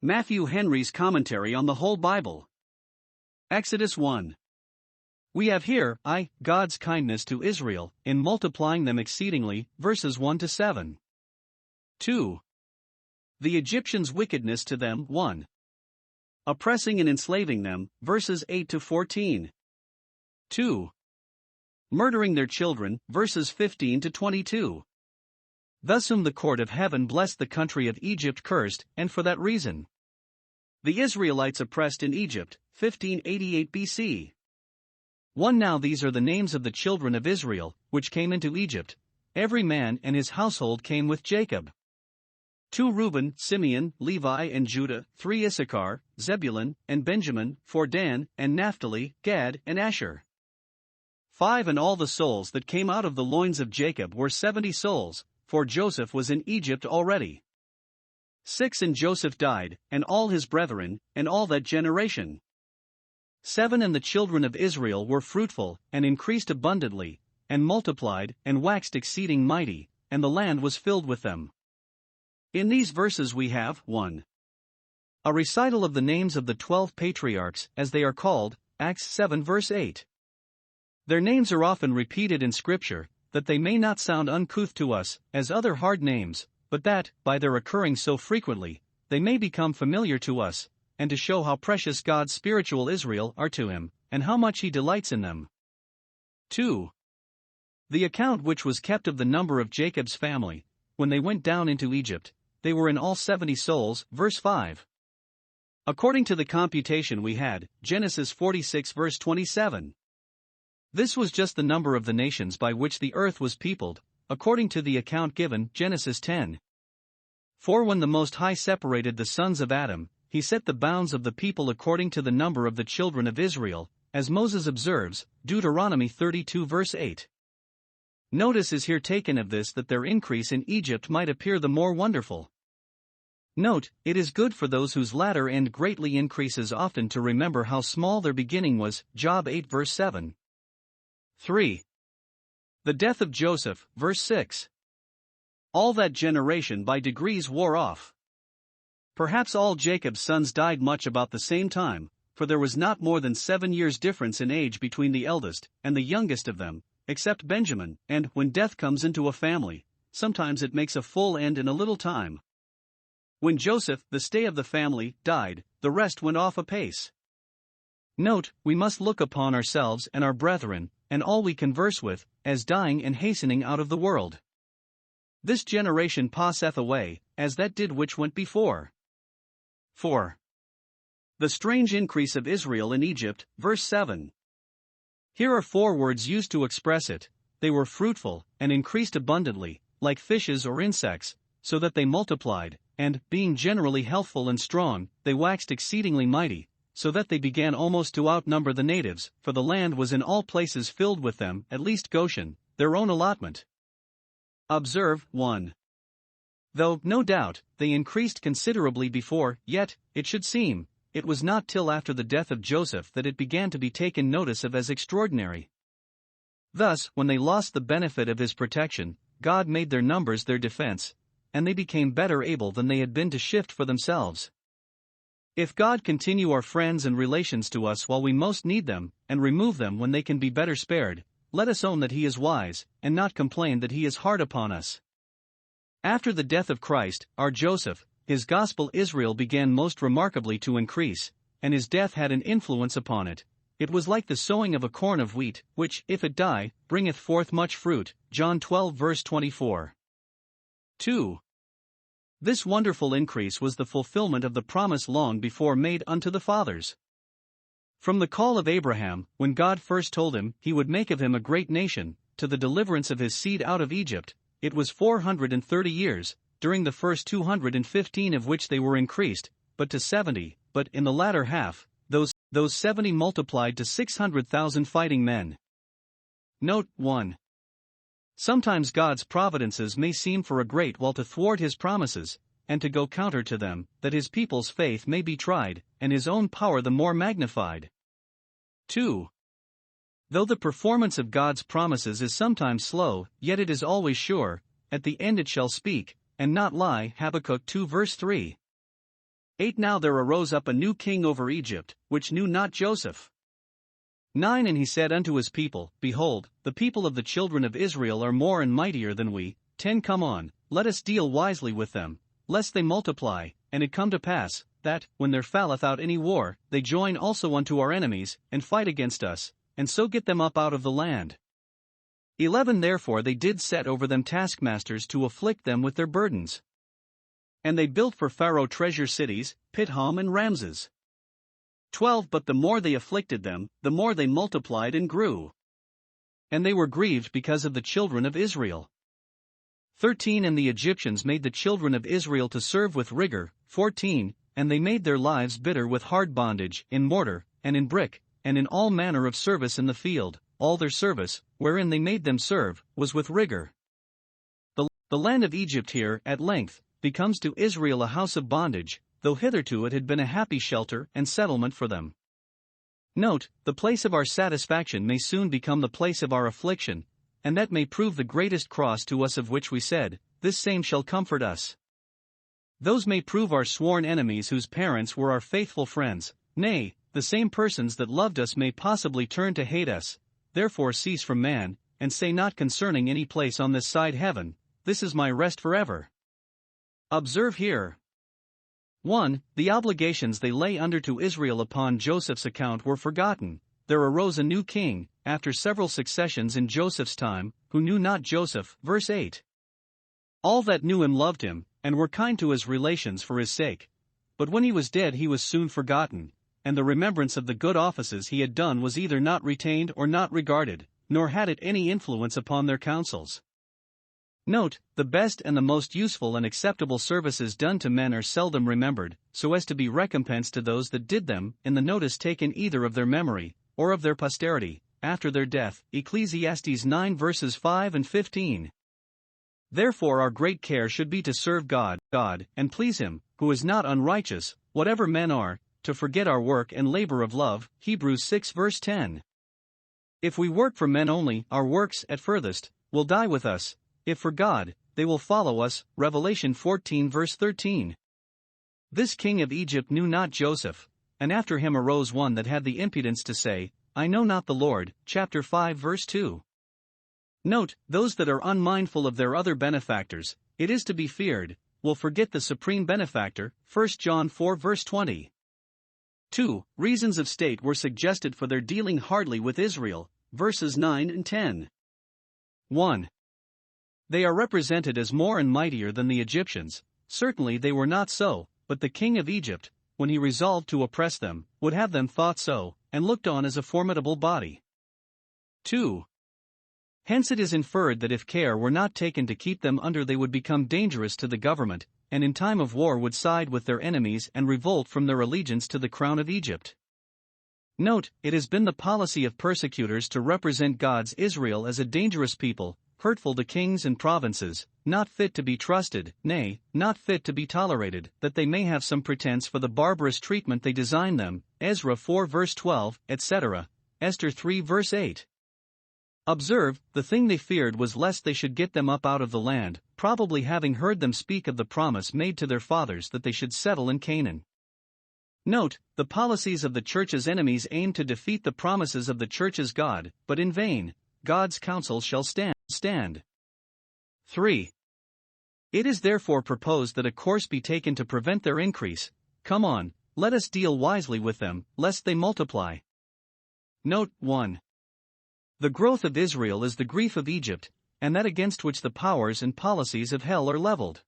Matthew Henry's Commentary on the Whole Bible. Exodus 1. We have here, God's kindness to Israel, in multiplying them exceedingly, verses 1 to 7. 2. The Egyptians' wickedness to them, 1. Oppressing and enslaving them, verses 8 to 14. 2. Murdering their children, verses 15 to 22. Thus whom the court of heaven blessed the country of Egypt cursed, and for that reason. The Israelites oppressed in Egypt, 1588 BC. 1. Now these are the names of the children of Israel, which came into Egypt. Every man and his household came with Jacob. 2. Reuben, Simeon, Levi and Judah. 3. Issachar, Zebulun, and Benjamin. 4. Dan, and Naphtali, Gad, and Asher. 5. And all the souls that came out of the loins of Jacob were 70 souls, for Joseph was in Egypt already. 6. And Joseph died, and all his brethren, and all that generation. 7. And the children of Israel were fruitful, and increased abundantly, and multiplied, and waxed exceeding mighty, and the land was filled with them. In these verses we have, 1. A recital of the names of the 12 patriarchs, as they are called, Acts 7 verse 8. Their names are often repeated in Scripture, that they may not sound uncouth to us, as other hard names, but that, by their occurring so frequently, they may become familiar to us, and to show how precious God's spiritual Israel are to him, and how much he delights in them. 2. The account which was kept of the number of Jacob's family, when they went down into Egypt, they were in all 70 souls, verse 5. According to the computation we had, Genesis 46 verse 27. This was just the number of the nations by which the earth was peopled, according to the account given, Genesis 10. For when the Most High separated the sons of Adam, he set the bounds of the people according to the number of the children of Israel, as Moses observes, Deuteronomy 32 verse 8. Notice is here taken of this that their increase in Egypt might appear the more wonderful. Note, it is good for those whose latter end greatly increases often to remember how small their beginning was, Job 8 verse 7. 3. The death of Joseph, verse 6. All that generation by degrees wore off. Perhaps all Jacob's sons died much about the same time, for there was not more than 7 years difference in age between the eldest and the youngest of them, except Benjamin, and when death comes into a family, sometimes it makes a full end in a little time. When Joseph, the stay of the family, died, the rest went off apace. Note, we must look upon ourselves and our brethren, and all we converse with, as dying and hastening out of the world. This generation passeth away, as that did which went before. 4. The strange increase of Israel in Egypt, verse 7. Here are 4 words used to express it. They were fruitful, and increased abundantly, like fishes or insects, so that they multiplied, and, being generally healthful and strong, they waxed exceedingly mighty, so that they began almost to outnumber the natives, for the land was in all places filled with them, at least Goshen, their own allotment. Observe, 1. Though, no doubt, they increased considerably before, yet, it should seem, it was not till after the death of Joseph that it began to be taken notice of as extraordinary. Thus, when they lost the benefit of his protection, God made their numbers their defense, and they became better able than they had been to shift for themselves. If God continue our friends and relations to us while we most need them, and remove them when they can be better spared, let us own that he is wise, and not complain that he is hard upon us. After the death of Christ, our Joseph, his gospel Israel began most remarkably to increase, and his death had an influence upon it. It was like the sowing of a corn of wheat, which, if it die, bringeth forth much fruit, John 12 verse 24. 2. This wonderful increase was the fulfillment of the promise long before made unto the fathers. From the call of Abraham, when God first told him he would make of him a great nation, to the deliverance of his seed out of Egypt, it was 430 years, during the first 215 of which they were increased, but to 70, but in the latter half, those 70 multiplied to 600,000 fighting men. Note, 1. Sometimes God's providences may seem for a great while to thwart his promises, and to go counter to them, that his people's faith may be tried, and his own power the more magnified. 2. Though the performance of God's promises is sometimes slow, yet it is always sure, at the end it shall speak, and not lie, Habakkuk 2 verse 3. 8 Now there arose up a new king over Egypt, which knew not Joseph. 9 And he said unto his people, Behold, the people of the children of Israel are more and mightier than we. 10 Come on, let us deal wisely with them, lest they multiply. And it come to pass, that, when there falleth out any war, they join also unto our enemies, and fight against us, and so get them up out of the land. 11 Therefore they did set over them taskmasters to afflict them with their burdens. And they built for Pharaoh treasure cities, Pithom and Ramses. 12 But the more they afflicted them, the more they multiplied and grew. And they were grieved because of the children of Israel. 13 And the Egyptians made the children of Israel to serve with rigor. 14 And they made their lives bitter with hard bondage, in mortar, and in brick, and in all manner of service in the field. All their service, wherein they made them serve, was with rigor. The land of Egypt here, at length, becomes to Israel a house of bondage, though hitherto it had been a happy shelter and settlement for them. Note, the place of our satisfaction may soon become the place of our affliction, and that may prove the greatest cross to us, of which we said, This same shall comfort us. Those may prove our sworn enemies whose parents were our faithful friends, nay, the same persons that loved us may possibly turn to hate us. Therefore cease from man, and say not concerning any place on this side heaven, This is my rest forever. Observe here. 1. The obligations they lay under to Israel upon Joseph's account were forgotten. There arose a new king, after several successions in Joseph's time, who knew not Joseph. Verse 8. All that knew him loved him, and were kind to his relations for his sake. But when he was dead he was soon forgotten, and the remembrance of the good offices he had done was either not retained or not regarded, nor had it any influence upon their counsels. Note, the best and the most useful and acceptable services done to men are seldom remembered, so as to be recompense to those that did them, in the notice taken either of their memory, or of their posterity, after their death. Ecclesiastes 9 verses 5 and 15. Therefore our great care should be to serve God, and please Him, who is not unrighteous, whatever men are, to forget our work and labor of love. Hebrews 6 verse 10. If we work for men only, our works, at furthest, will die with us. If for God, they will follow us. Revelation 14 verse 13. This king of Egypt knew not Joseph, and after him arose one that had the impudence to say, I know not the Lord. Chapter 5 verse 2. Note, those that are unmindful of their other benefactors, it is to be feared, will forget the supreme benefactor. 1 John 4 verse 20. 2. Reasons of state were suggested for their dealing hardly with Israel. Verses 9 and 10. 1. They are represented as more and mightier than the Egyptians. Certainly they were not so, but the king of Egypt, when he resolved to oppress them, would have them thought so, and looked on as a formidable body. 2. Hence it is inferred that if care were not taken to keep them under, they would become dangerous to the government, and in time of war would side with their enemies and revolt from their allegiance to the crown of Egypt. Note, it has been the policy of persecutors to represent God's Israel as a dangerous people, hurtful to kings and provinces, not fit to be trusted, nay, not fit to be tolerated, that they may have some pretense for the barbarous treatment they design them. Ezra 4 verse 12, etc. Esther 3 verse 8. Observe, the thing they feared was lest they should get them up out of the land, probably having heard them speak of the promise made to their fathers that they should settle in Canaan. Note, the policies of the church's enemies aim to defeat the promises of the church's God, but in vain. God's counsel shall stand. 3. It is therefore proposed that a course be taken to prevent their increase. Come on, let us deal wisely with them, lest they multiply. Note 1. The growth of Israel is the grief of Egypt, and that against which the powers and policies of hell are leveled.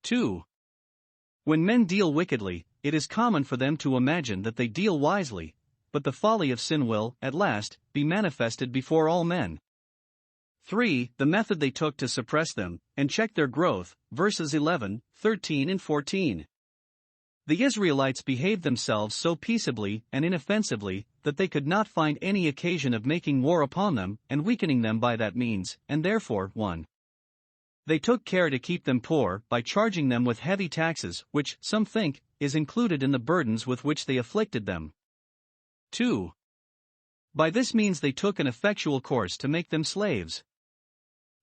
2. When men deal wickedly, it is common for them to imagine that they deal wisely, but the folly of sin will, at last, be manifested before all men. 3. The method they took to suppress them, and check their growth, verses 11, 13 and 14. The Israelites behaved themselves so peaceably and inoffensively, that they could not find any occasion of making war upon them, and weakening them by that means, and therefore, 1. They took care to keep them poor, by charging them with heavy taxes, which, some think, is included in the burdens with which they afflicted them. 2. By this means they took an effectual course to make them slaves.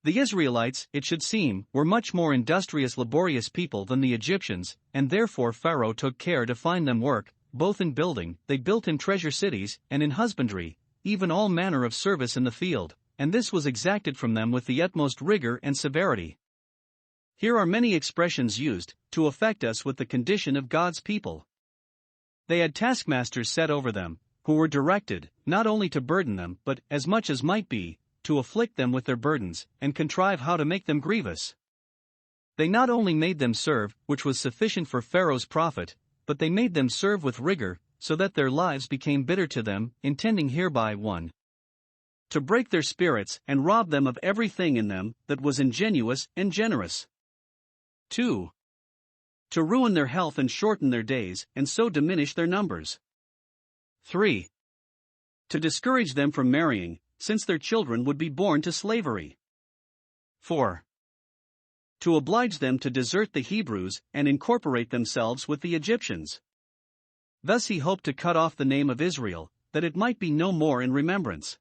The Israelites, it should seem, were much more industrious, laborious people than the Egyptians, and therefore Pharaoh took care to find them work, both in building, they built in treasure cities, and in husbandry, even all manner of service in the field, and this was exacted from them with the utmost rigor and severity. Here are many expressions used to affect us with the condition of God's people. They had taskmasters set over them, who were directed, not only to burden them, but, as much as might be, to afflict them with their burdens, and contrive how to make them grievous. They not only made them serve, which was sufficient for Pharaoh's profit, but they made them serve with rigor, so that their lives became bitter to them, intending hereby 1. To break their spirits and rob them of everything in them that was ingenuous and generous. 2. To ruin their health and shorten their days, and so diminish their numbers. 3. To discourage them from marrying, since their children would be born to slavery. 4. To oblige them to desert the Hebrews and incorporate themselves with the Egyptians. Thus he hoped to cut off the name of Israel, that it might be no more in remembrance.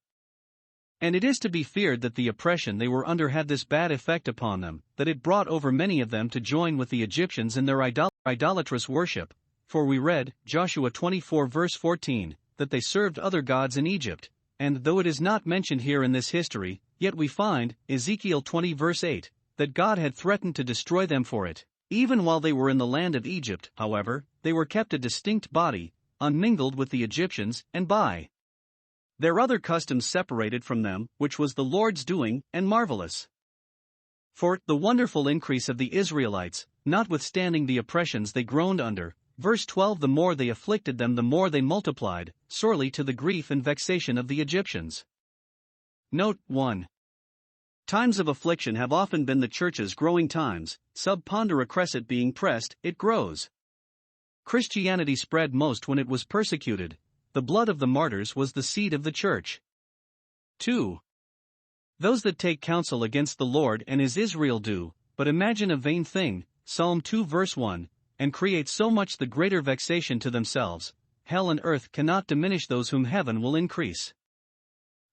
And it is to be feared that the oppression they were under had this bad effect upon them, that it brought over many of them to join with the Egyptians in their idolatrous worship, for we read, Joshua 24 verse 14, that they served other gods in Egypt, and though it is not mentioned here in this history, yet we find, Ezekiel 20 verse 8, that God had threatened to destroy them for it. Even while they were in the land of Egypt, however, they were kept a distinct body, unmingled with the Egyptians, and by their other customs separated from them, which was the Lord's doing, and marvelous. For the wonderful increase of the Israelites, notwithstanding the oppressions they groaned under, verse 12, the more they afflicted them, the more they multiplied, sorely to the grief and vexation of the Egyptians. Note 1. Times of affliction have often been the church's growing times, sub pondera crescit, being pressed, it grows. Christianity spread most when it was persecuted. The blood of the martyrs was the seed of the church. 2. Those that take counsel against the Lord and his Israel do, but imagine a vain thing, Psalm 2 verse 1, and create so much the greater vexation to themselves. Hell and earth cannot diminish those whom heaven will increase.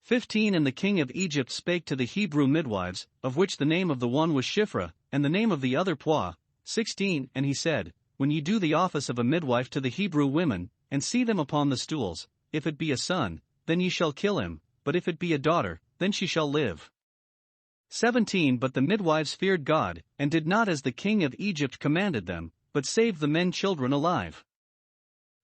15. And the king of Egypt spake to the Hebrew midwives, of which the name of the one was Shiphrah, and the name of the other Puah. 16. And he said, when ye do the office of a midwife to the Hebrew women, and see them upon the stools, if it be a son, then ye shall kill him, but if it be a daughter, then she shall live. 17. But the midwives feared God, and did not as the king of Egypt commanded them, but saved the men children alive.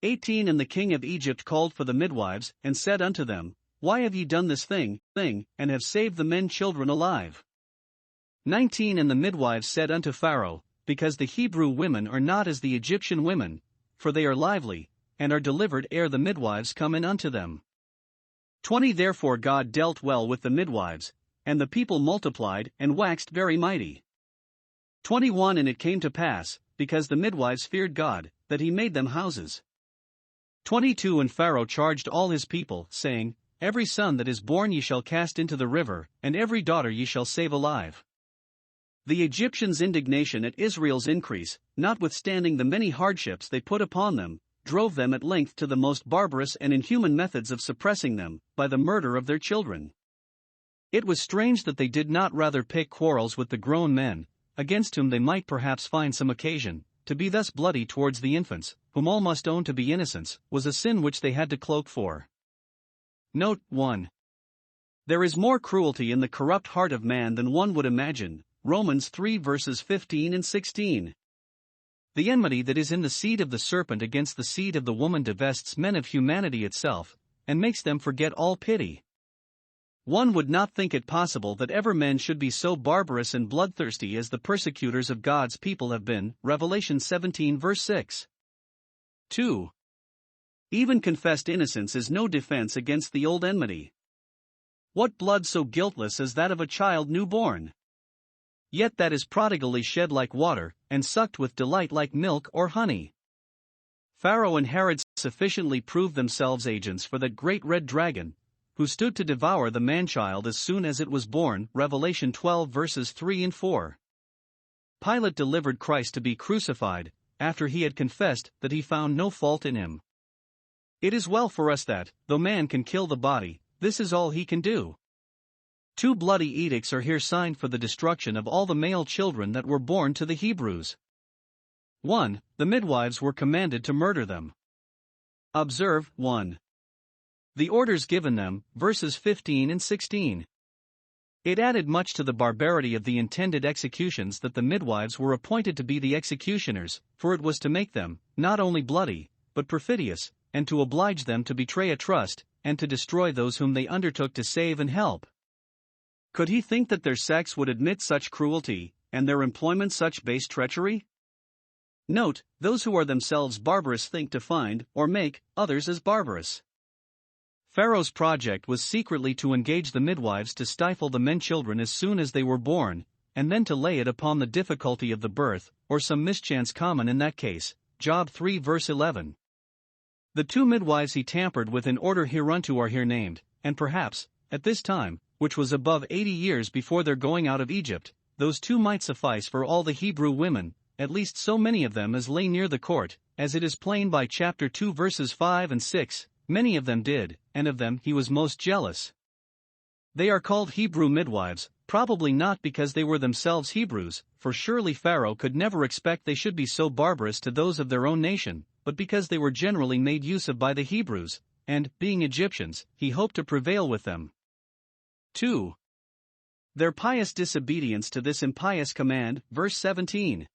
18. And the king of Egypt called for the midwives, and said unto them, why have ye done this thing, and have saved the men children alive? 19. And the midwives said unto Pharaoh, because the Hebrew women are not as the Egyptian women, for they are lively, and are delivered ere the midwives come in unto them. 20. Therefore God dealt well with the midwives, and the people multiplied and waxed very mighty. 21. And it came to pass, because the midwives feared God, that he made them houses. 22. And Pharaoh charged all his people, saying, every son that is born ye shall cast into the river, and every daughter ye shall save alive. The Egyptians' indignation at Israel's increase, notwithstanding the many hardships they put upon them, drove them at length to the most barbarous and inhuman methods of suppressing them, by the murder of their children. It was strange that they did not rather pick quarrels with the grown men, against whom they might perhaps find some occasion. To be thus bloody towards the infants, whom all must own to be innocents, was a sin which they had to cloak for. Note 1. There is more cruelty in the corrupt heart of man than one would imagine, Romans 3 verses 15 and 16. The enmity that is in the seed of the serpent against the seed of the woman divests men of humanity itself, and makes them forget all pity. One would not think it possible that ever men should be so barbarous and bloodthirsty as the persecutors of God's people have been, Revelation 17 verse 6. 2. Even confessed innocence is no defense against the old enmity. What blood so guiltless as that of a child newborn? Yet that is prodigally shed like water, and sucked with delight like milk or honey. Pharaoh and Herod sufficiently proved themselves agents for that great red dragon, who stood to devour the man-child as soon as it was born, Revelation 12 verses 3 and 4. Pilate delivered Christ to be crucified, after he had confessed that he found no fault in him. It is well for us that, though man can kill the body, this is all he can do. Two bloody edicts are here signed for the destruction of all the male children that were born to the Hebrews. 1. The midwives were commanded to murder them. Observe 1. The orders given them, verses 15 and 16. It added much to the barbarity of the intended executions that the midwives were appointed to be the executioners, for it was to make them, not only bloody, but perfidious, and to oblige them to betray a trust, and to destroy those whom they undertook to save and help. Could he think that their sex would admit such cruelty, and their employment such base treachery? Note, those who are themselves barbarous think to find, or make, others as barbarous. Pharaoh's project was secretly to engage the midwives to stifle the men children as soon as they were born, and then to lay it upon the difficulty of the birth, or some mischance common in that case. Job 3 verse 11. The two midwives he tampered with in order hereunto are here named, and perhaps, at this time, which was above 80 years before their going out of Egypt, those two might suffice for all the Hebrew women, at least so many of them as lay near the court, as it is plain by chapter 2 verses 5 and 6, many of them did, and of them he was most jealous. They are called Hebrew midwives, probably not because they were themselves Hebrews, for surely Pharaoh could never expect they should be so barbarous to those of their own nation, but because they were generally made use of by the Hebrews, and, being Egyptians, he hoped to prevail with them. 2. Their pious disobedience to this impious command, verse 17.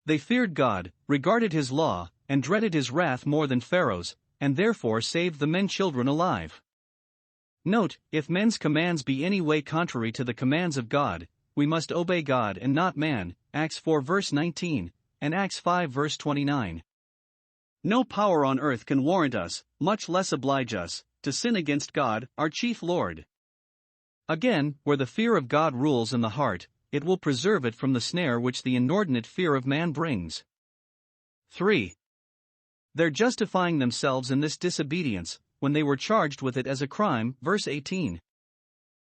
They feared God, regarded his law, and dreaded his wrath more than Pharaoh's, and therefore saved the men children alive. Note, if men's commands be any way contrary to the commands of God, we must obey God and not man, Acts 4 verse 19, and Acts 5 verse 29. No power on earth can warrant us, much less oblige us, to sin against God, our chief Lord. Again, where the fear of God rules in the heart, it will preserve it from the snare which the inordinate fear of man brings. 3. Their justifying themselves in this disobedience, when they were charged with it as a crime, verse 18.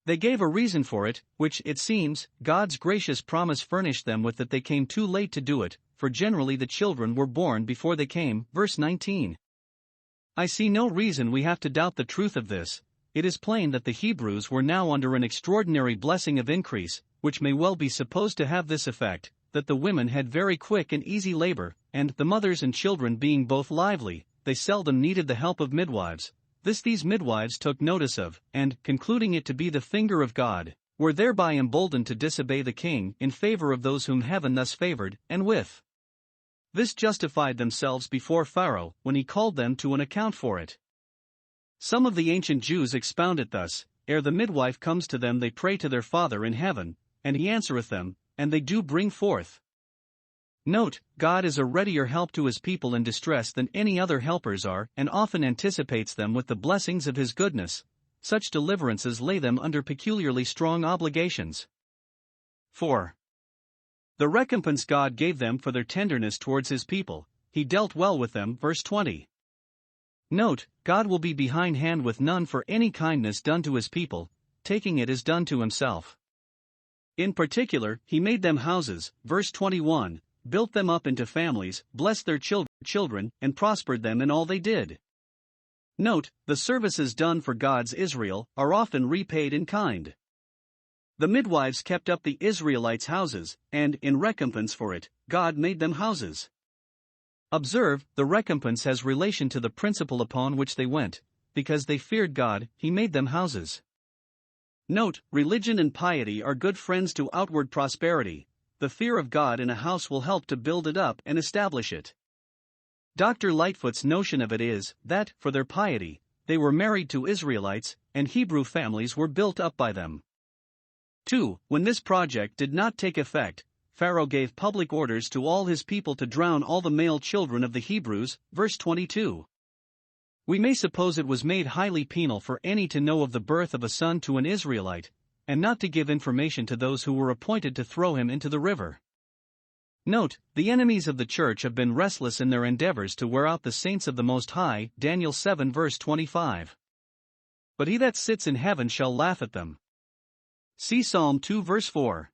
They gave a reason for it, which, it seems, God's gracious promise furnished them with, that they came too late to do it, for generally the children were born before they came, verse 19. I see no reason we have to doubt the truth of this. It is plain that the Hebrews were now under an extraordinary blessing of increase, which may well be supposed to have this effect, that the women had very quick and easy labor, and, the mothers and children being both lively, they seldom needed the help of midwives. This these midwives took notice of, and, concluding it to be the finger of God, were thereby emboldened to disobey the king in favor of those whom heaven thus favored, and with this justified themselves before Pharaoh, when he called them to an account for it. Some of the ancient Jews expound it thus: ere the midwife comes to them they pray to their Father in heaven, and he answereth them, and they do bring forth. Note, God is a readier help to his people in distress than any other helpers are, and often anticipates them with the blessings of his goodness. Such deliverances lay them under peculiarly strong obligations. 4. The recompense God gave them for their tenderness towards his people, he dealt well with them, verse 20. Note, God will be behindhand with none for any kindness done to his people, taking it as done to himself. In particular, he made them houses, verse 21, built them up into families, blessed their children, and prospered them in all they did. Note, the services done for God's Israel are often repaid in kind. The midwives kept up the Israelites' houses, and, in recompense for it, God made them houses. Observe, the recompense has relation to the principle upon which they went. Because they feared God, he made them houses. Note, religion and piety are good friends to outward prosperity. The fear of God in a house will help to build it up and establish it. Dr. Lightfoot's notion of it is, that, for their piety, they were married to Israelites, and Hebrew families were built up by them. 2. When this project did not take effect, Pharaoh gave public orders to all his people to drown all the male children of the Hebrews, verse 22. We may suppose it was made highly penal for any to know of the birth of a son to an Israelite, and not to give information to those who were appointed to throw him into the river. Note, the enemies of the church have been restless in their endeavors to wear out the saints of the Most High, Daniel 7 verse 25. But he that sits in heaven shall laugh at them. See Psalm 2 verse 4.